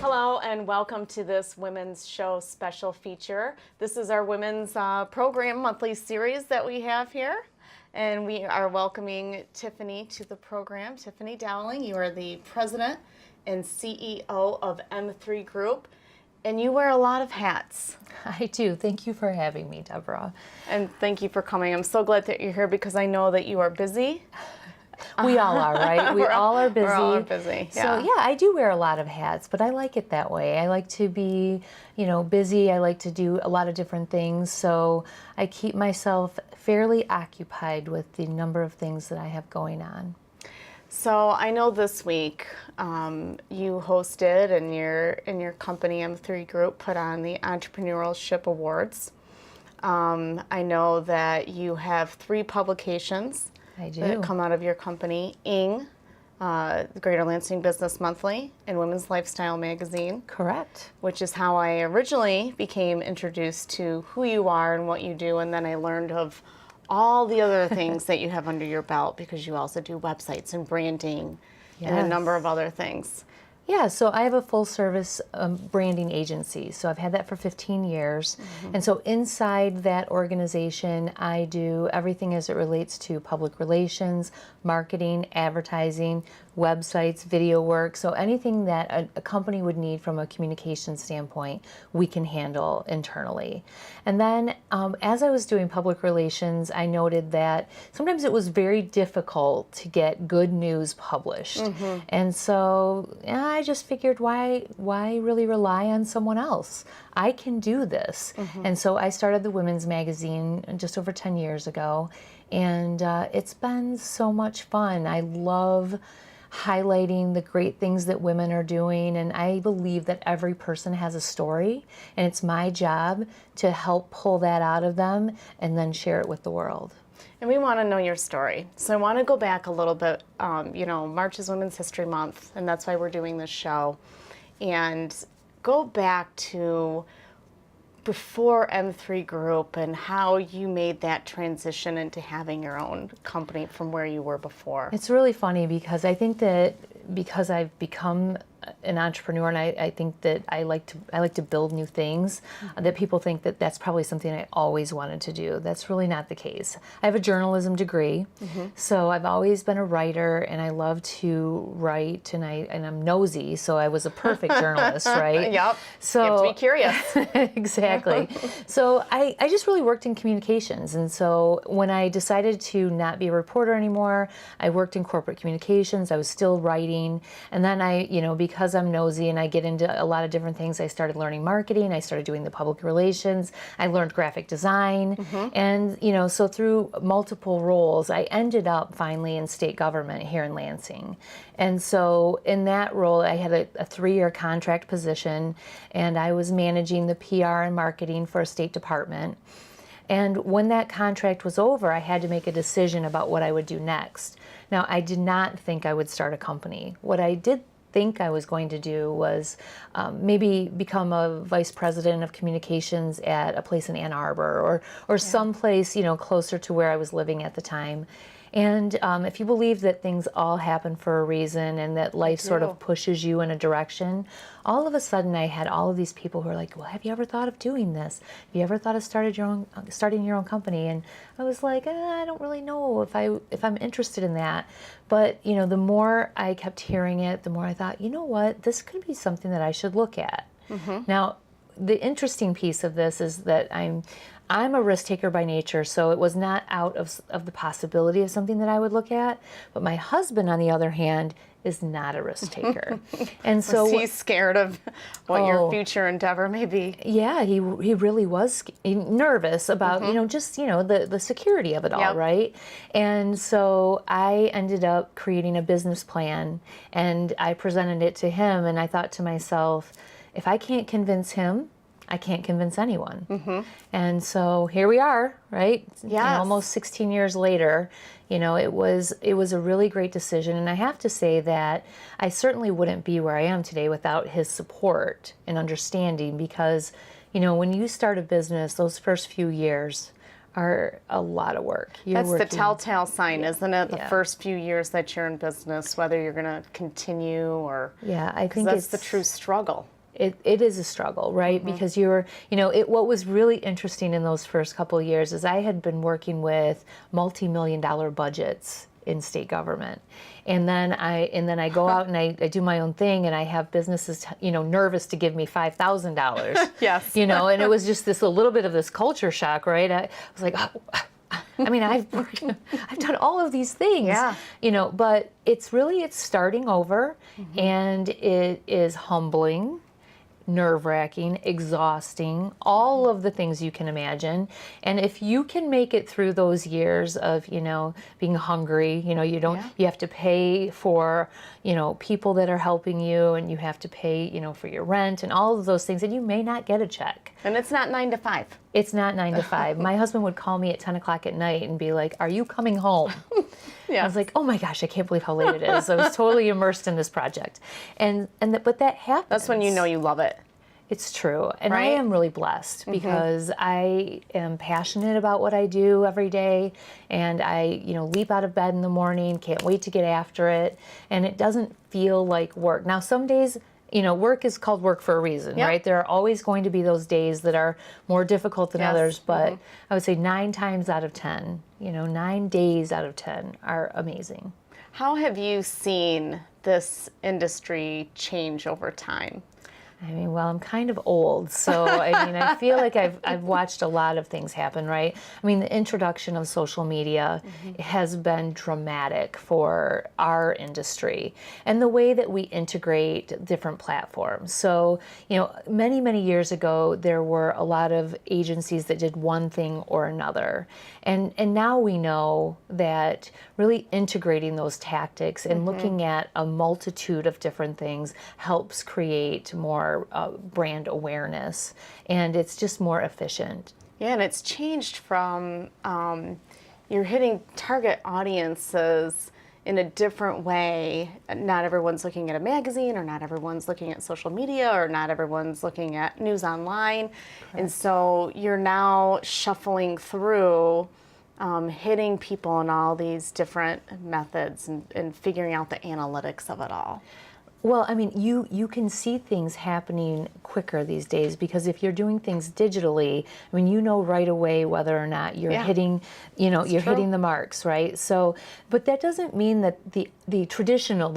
Hello and welcome to this Women's Show special feature. This is our women's program monthly series that we have here. And we are welcoming Tiffany to the program. Tiffany Dowling, you are the president and CEO of M3 Group. And you wear a lot of hats. I do. Thank you for having me, Deborah. And thank you for coming. I'm so glad that you're here because I know that you are busy. We all are, right? We all are busy. We're all busy, yeah. So, yeah, I do wear a lot of hats, but I like it that way. I like to be, busy. I like to do a lot of different things. So I keep myself fairly occupied with the number of things that I have going on. So I know this week you hosted and your company M3 Group put on the Entrepreneurship Awards. I know that you have 3 publications that come out of your company: ING, the Greater Lansing Business Monthly, and Women's Lifestyle Magazine. Correct. Which is how I originally became introduced to who you are and what you do, and then I learned of all the other things that you have under your belt because you also do websites and branding and a number of other things. Yeah, so I have a full-service branding agency. So I've had that for 15 years. And so inside that organization, I do everything as it relates to public relations, marketing, advertising, websites, video work. So anything that a company would need from a communication standpoint, we can handle internally. And then as I was doing public relations, I noted that sometimes it was very difficult to get good news published. And so I just figured, why really rely on someone else? I can do this. And so I started the Women's Magazine just over 10 years ago. And it's been so much fun. I love highlighting the great things that women are doing, and I believe that every person has a story, and it's my job to help pull that out of them and then share it with the world. And we want to know your story. So I want to go back a little bit. March is Women's History Month, and that's why we're doing this show. And go back to before M3 Group and how you made that transition into having your own company from where you were before. It's really funny because I think that because I've become an entrepreneur, and I think that I like to build new things, that people think that that's probably something I always wanted to do. That's really not the case. I have a journalism degree, so I've always been a writer, and I love to write, and I'm nosy, so I was a perfect journalist, right? Yep. So you have to be curious. Exactly. So I just really worked in communications, and so when I decided to not be a reporter anymore, I worked in corporate communications. I was still writing, and then because I'm nosy and I get into a lot of different things, I started learning marketing. I started doing the public relations. I learned graphic design. And, so through multiple roles, I ended up finally in state government here in Lansing. And so in that role, I had a 3-year contract position, and I was managing the PR and marketing for a state department. And when that contract was over, I had to make a decision about what I would do next. Now, I did not think I would start a company. What I did think I was going to do was maybe become a vice president of communications at a place in Ann Arbor or someplace closer to where I was living at the time. And if you believe that things all happen for a reason and that life sort of pushes you in a direction, all of a sudden I had all of these people who were like, well, have you ever thought of doing this? Have you ever thought of starting your own company? And I was like, I don't really know if I'm interested in that. But, the more I kept hearing it, the more I thought, you know what, this could be something that I should look at. Now, the interesting piece of this is that I'm a risk taker by nature, so it was not out of the possibility of something that I would look at. But my husband, on the other hand, is not a risk taker. And so he's scared of what your future endeavor may be. Yeah, he really was nervous about, the security of it all, right? And so I ended up creating a business plan, and I presented it to him, and I thought to myself, if I can't convince him, I can't convince anyone. And so here we are, right? Yes. Almost 16 years later, it was a really great decision. And I have to say that I certainly wouldn't be where I am today without his support and understanding, because, when you start a business, those first few years are a lot of work. That's the telltale sign, isn't it? The first few years that you're in business, whether you're going to continue or... Yeah, I think that's the true struggle. It is a struggle, right? Because what was really interesting in those first couple of years is I had been working with multi-million-dollar budgets in state government. And then I go out and I do my own thing, and I have businesses, nervous to give me $5,000. Yes. And it was just a little bit of this culture shock, right? I was like, oh, I mean, I've done all of these things, Yeah. But it's starting over, and it is humbling, nerve-wracking, exhausting, all of the things you can imagine. And if you can make it through those years of, being hungry, you have to pay for, people that are helping you, and you have to pay, for your rent and all of those things, and you may not get a check. And it's not 9 to 5. It's not 9 to 5. My husband would call me at 10 o'clock at night and be like, "Are you coming home?" Yeah. I was like, "Oh my gosh, I can't believe how late it is." I was totally immersed in this project. But that happens. That's when you know you love it. It's true. And I Right? am really blessed because I am passionate about what I do every day. And I, leap out of bed in the morning, can't wait to get after it. And it doesn't feel like work. Now, some days, work is called work for a reason, Yep. right? There are always going to be those days that are more difficult than Yes. others. But I would say 9 times out of 10, 9 days out of 10 are amazing. How have you seen this industry change over time? I mean, well, I'm kind of old, so I feel like I've watched a lot of things happen, right? I mean, the introduction of social media has been dramatic for our industry and the way that we integrate different platforms. So, many, many years ago, there were a lot of agencies that did one thing or another. And now we know that really integrating those tactics and looking at a multitude of different things helps create more brand awareness, and it's just more efficient. Yeah, and it's changed from you're hitting target audiences in a different way. Not everyone's looking at a magazine, or not everyone's looking at social media, or not everyone's looking at news online. Correct. And so you're now shuffling through hitting people in all these different methods and figuring out the analytics of it all. Well, I mean, you can see things happening quicker these days because if you're doing things digitally, I mean, right away whether or not you're hitting, hitting the marks, right? So, but that doesn't mean that the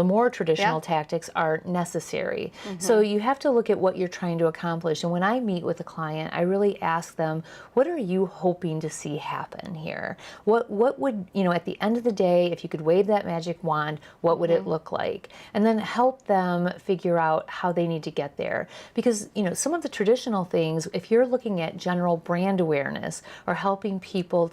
more traditional tactics are necessary. So you have to look at what you're trying to accomplish. And when I meet with a client, I really ask them, what are you hoping to see happen here? What would, at the end of the day, if you could wave that magic wand, what would it look like? And then help them figure out how they need to get there. Because, some of the traditional things, if you're looking at general brand awareness or helping people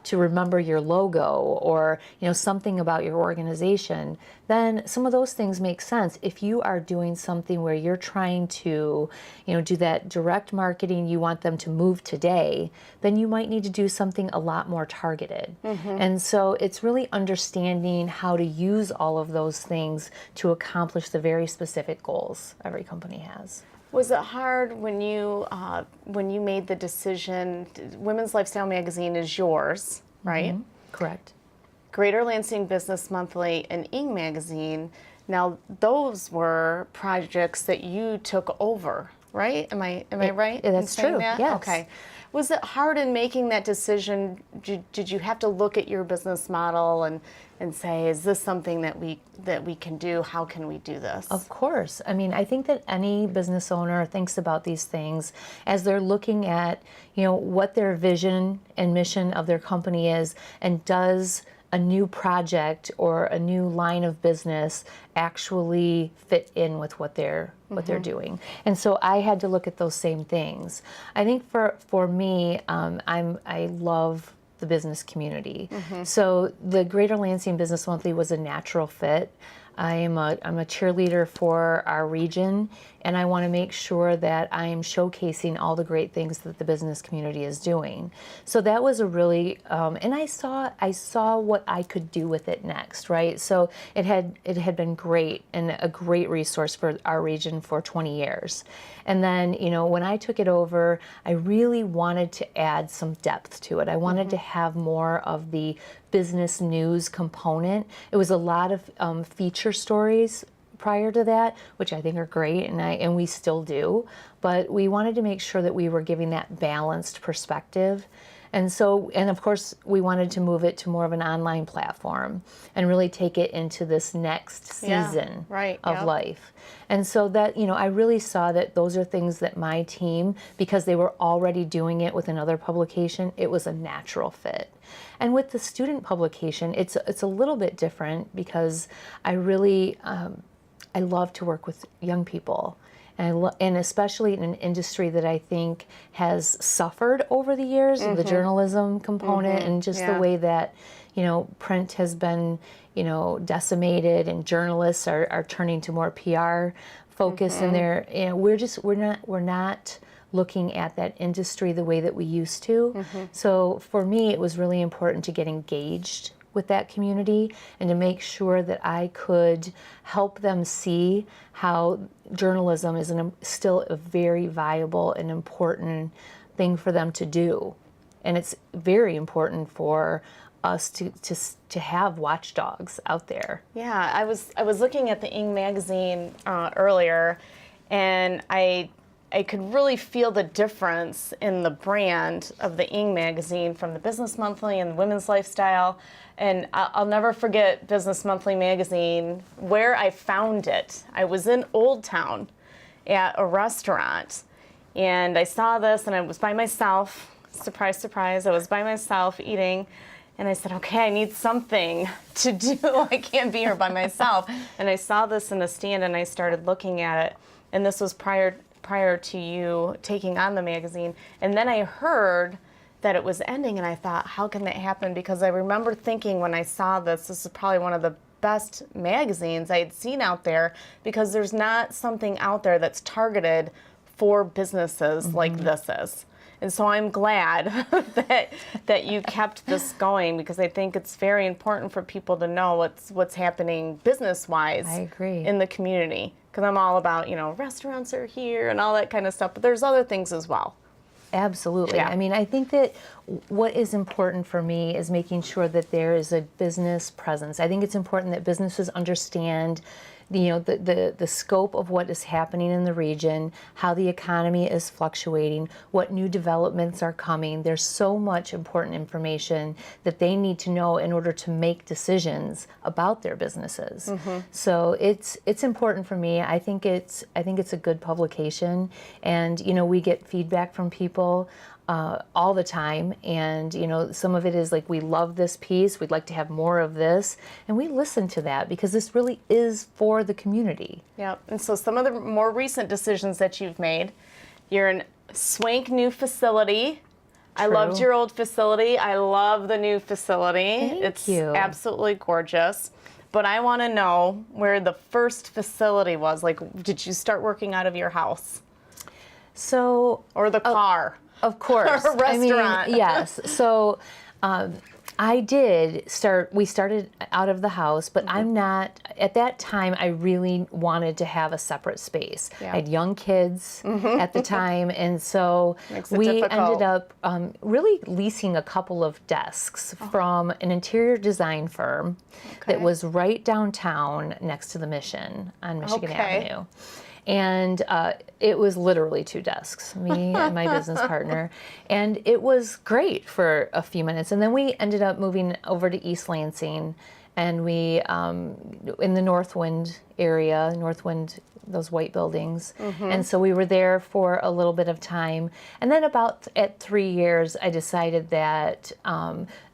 to remember your logo or, something about your organization, then some of those things make sense. If you are doing something where you're trying to, do that direct marketing, you want them to move today, then you might need to do something a lot more targeted. And so it's really understanding how to use all of those things to accomplish the very specific goals every company has. Was it hard when you made the decision? Women's Lifestyle Magazine is yours, right? Correct. Greater Lansing Business Monthly and Ing Magazine. Now, those were projects that you took over, right? Am I right? That's true. That? Yes. Okay. Was it hard in making that decision? Did you have to look at your business model and say, is this something that we can do? How can we do this? Of course. I mean, I think that any business owner thinks about these things as they're looking at, what their vision and mission of their company is, and does a new project or a new line of business actually fit in with what they're doing. And so I had to look at those same things. I think for me, I love the business community. So the Greater Lansing Business Monthly was a natural fit. I'm a cheerleader for our region, and I want to make sure that I'm showcasing all the great things that the business community is doing. So that was a really, and I saw what I could do with it next, right? So it had been great and a great resource for our region for 20 years. And then, when I took it over, I really wanted to add some depth to it. I wanted to have more of the business news component. It was a lot of feature stories prior to that, which I think are great, and we still do. But we wanted to make sure that we were giving that balanced perspective. And so, and of course, we wanted to move it to more of an online platform and really take it into this next season of life. And so that, I really saw that those are things that my team, because they were already doing it with another publication, it was a natural fit. And with the student publication, it's a little bit different because I really, I love to work with young people. And especially in an industry that I think has suffered over the years, the journalism component, and just the way that, print has been, decimated, and journalists are turning to more PR focus in there. We're not looking at that industry the way that we used to. So for me, it was really important to get engaged with that community and to make sure that I could help them see how journalism is still a very viable and important thing for them to do. And it's very important for us to have watchdogs out there. Yeah, I was looking at the Ing magazine earlier, and I could really feel the difference in the brand of the Ing magazine from the Business Monthly and the Women's Lifestyle. And I'll never forget Business Monthly magazine, where I found it. I was in Old Town at a restaurant, and I saw this, and I was by myself. Surprise, surprise, I was by myself eating. And I said, okay, I need something to do. I can't be here by myself. And I saw this in a stand, and I started looking at it. And this was prior to you taking on the magazine. And then I heard that it was ending, and I thought, how can that happen? Because I remember thinking when I saw this is probably one of the best magazines I had seen out there, because there's not something out there that's targeted for businesses like this is. And so I'm glad that you kept this going, because I think it's very important for people to know what's happening business-wise in the community. Because I'm all about, restaurants are here and all that kind of stuff, but there's other things as well. Absolutely. Yeah. I mean, I think that what is important for me is making sure that there is a business presence. I think it's important that businesses understand the scope of what is happening in the region, how the economy is fluctuating, what new developments are coming. There's so much important information that they need to know in order to make decisions about their businesses. So it's important for me. I think it's a good publication, and we get feedback from people all the time, and some of it is like, we love this piece, we'd like to have more of this, and we listen to that because this really is for the community. Yeah, and so some of the more recent decisions that you've made, you're in swank new facility. True. I loved your old facility. I love the new facility. Thank you. Absolutely gorgeous. But I want to know where the first facility was. Like, did you start working out of your house? Or the car? Of course. Or a restaurant. I mean, yes. So we started out of the house, but I'm not, at that time, I really wanted to have a separate space. Yeah. I had young kids at the time, and so we ended up really leasing a couple of desks from an interior design firm that was right downtown next to the Mission on Michigan Avenue. And it was literally 2 desks, me and my business partner. And it was great for a few minutes. And then we ended up moving over to East Lansing, and we, in the Northwind area, those white buildings. And so we were there for a little bit of time. And then about at 3 years, I decided that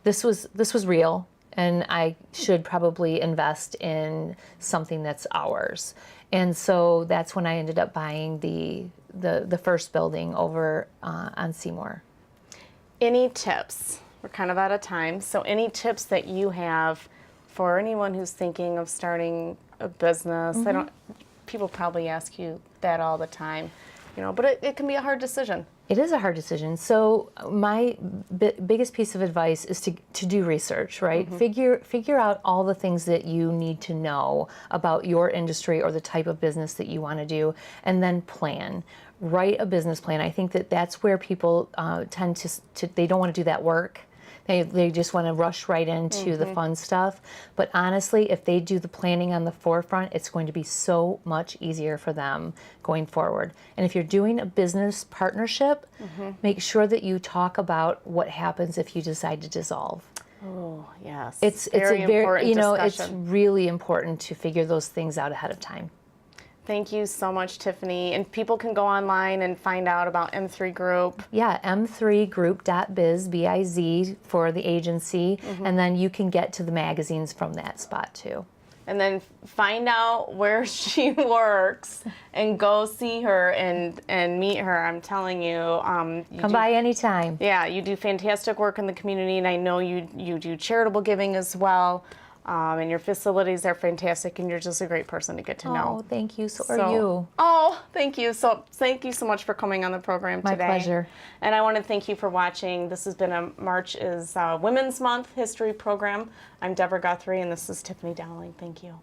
this was real, and I should probably invest in something that's ours. And so that's when I ended up buying the first building over on Seymour. Any tips? We're kind of out of time. So any tips that you have for anyone who's thinking of starting a business? People probably ask you that all the time, but it can be a hard decision. It is a hard decision. So my biggest piece of advice is to do research, right? Figure out all the things that you need to know about your industry or the type of business that you want to do, and then plan. Write a business plan. I think that that's where people tend to they don't want to do that work. They just want to rush right into the fun stuff. But honestly, if they do the planning on the forefront, it's going to be so much easier for them going forward. And if you're doing a business partnership, make sure that you talk about what happens if you decide to dissolve. Oh, yes. It's a very important discussion. It's really important to figure those things out ahead of time. Thank you so much, Tiffany. And people can go online and find out about M3 Group. Yeah, m3group.biz, B-I-Z, for the agency, and then you can get to the magazines from that spot too. And then find out where she works and go see her and meet her. I'm telling you. Come by anytime. Yeah, you do fantastic work in the community, and I know you do charitable giving as well. And your facilities are fantastic, and you're just a great person to get to know. Oh, thank you. So are you. Oh, thank you. So thank you so much for coming on the program today. My pleasure. And I want to thank you for watching. This has been a March is Women's Month history program. I'm Deborah Guthrie, and this is Tiffany Dowling. Thank you.